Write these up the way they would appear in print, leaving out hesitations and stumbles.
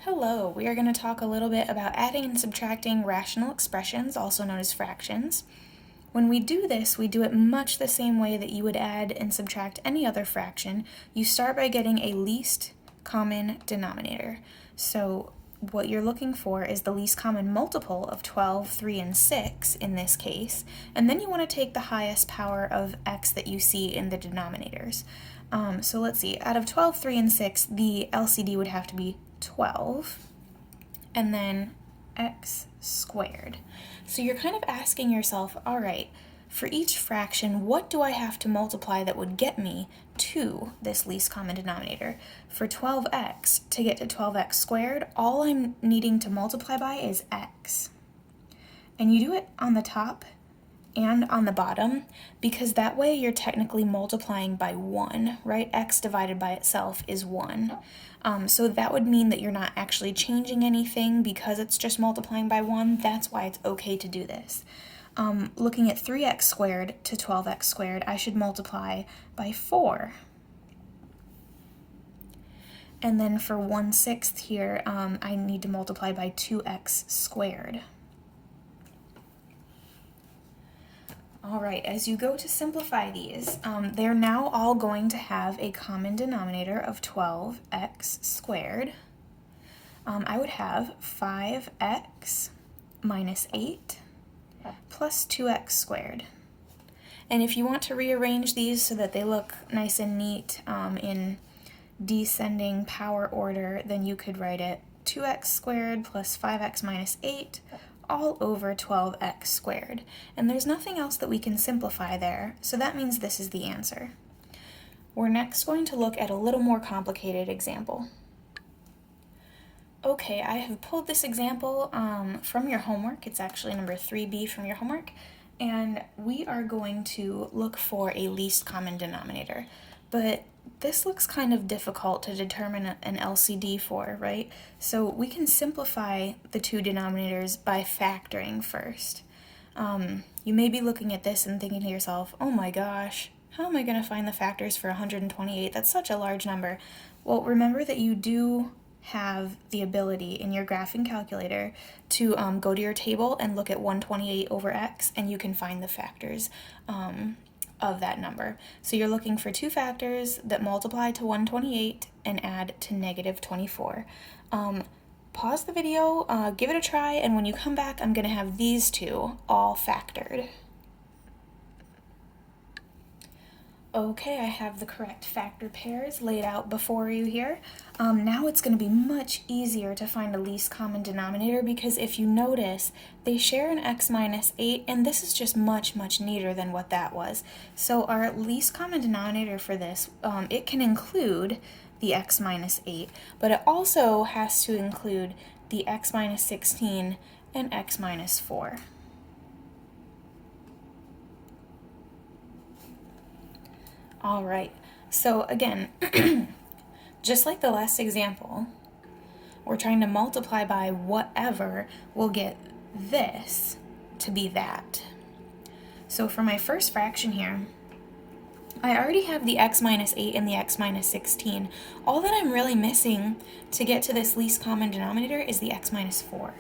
Hello, we are going to talk a little bit about adding and subtracting rational expressions, also known as fractions. When we do this, we do it much the same way that you would add and subtract any other fraction. You start by getting a least common denominator. So what you're looking for is the least common multiple of 12, 3, and 6 in this case, and then you want to take the highest power of x that you see in the denominators. So let's see, out of 12, 3, and 6, the LCD would have to be 12, and then x squared. So you're kind of asking yourself, all right, for each fraction, what do I have to multiply that would get me to this least common denominator? For 12x, to get to 12x squared, all I'm needing to multiply by is x. And you do it on the top and on the bottom, because that way you're technically multiplying by 1, right? X divided by itself is 1. So that would mean that you're not actually changing anything because it's just multiplying by 1. That's why it's okay to do this. Looking at 3x squared to 12x squared, I should multiply by 4. And then for 1/6 here, I need to multiply by 2x squared. All right, as you go to simplify these, they're now all going to have a common denominator of 12x squared. I would have 5x minus 8 plus 2x squared. And if you want to rearrange these so that they look nice and neat in descending power order, then you could write it 2x squared plus 5x minus 8 all over 12x squared. And there's nothing else that we can simplify there, so that means this is the answer. We're next going to look at a little more complicated example. Okay, I have pulled this example from your homework. It's actually number 3B from your homework, and we are going to look for a least common denominator. But this looks kind of difficult to determine an LCD for, right? So we can simplify the two denominators by factoring first. You may be looking at this and thinking to yourself, oh my gosh, how am I going to find the factors for 128? That's such a large number. Well, remember that you do have the ability in your graphing calculator to go to your table and look at 128 over x, and you can find the factors of that number. So you're looking for two factors that multiply to 128 and add to negative 24. Pause the video, give it a try, and when you come back, I'm going to have these two all factored. Okay, I have the correct factor pairs laid out before you here. Now it's going to be much easier to find a least common denominator because if you notice, they share an x minus 8, and this is just much, much neater than what that was. So our least common denominator for this, it can include the x minus 8, but it also has to include the x minus 16 and x minus 4. All right, so again, just like the last example, we're trying to multiply by whatever will get this to be that. So for my first fraction here, I already have the x minus 8 and the x minus 16. All that I'm really missing to get to this least common denominator is the x minus 4.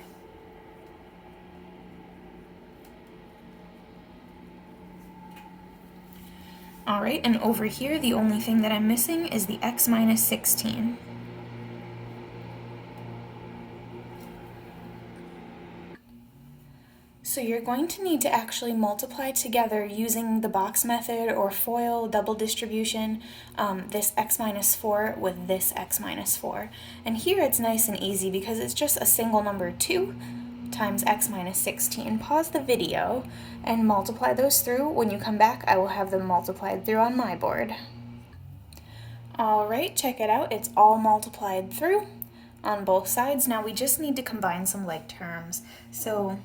All right, and over here, the only thing that I'm missing is the x minus 16. So you're going to need to actually multiply together using the box method or FOIL double distribution, this x minus 4 with this x minus 4. And here it's nice and easy because it's just a single number 2 times x minus 16. Pause the video and multiply those through. When you come back, I will have them multiplied through on my board. All right, check it out. It's all multiplied through on both sides. Now we just need to combine some like terms. So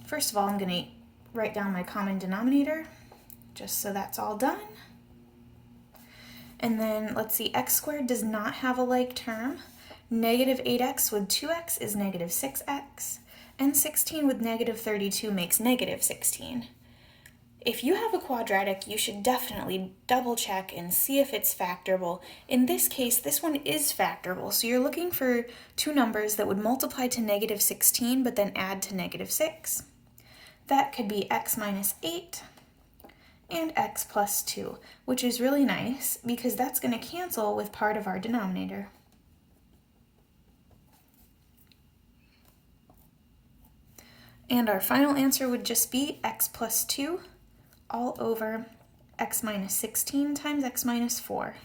first of all, I'm going to write down my common denominator, just so that's all done. And then let's see, x squared does not have a like term. Negative 8x with 2x is negative 6x. And 16 with negative 32 makes negative 16. If you have a quadratic, you should definitely double check and see if it's factorable. In this case, this one is factorable, so you're looking for two numbers that would multiply to negative 16 but then add to negative 6. That could be x minus 8 and x plus 2, which is really nice because that's going to cancel with part of our denominator. And our final answer would just be x plus 2 all over x minus 16 times x minus 4.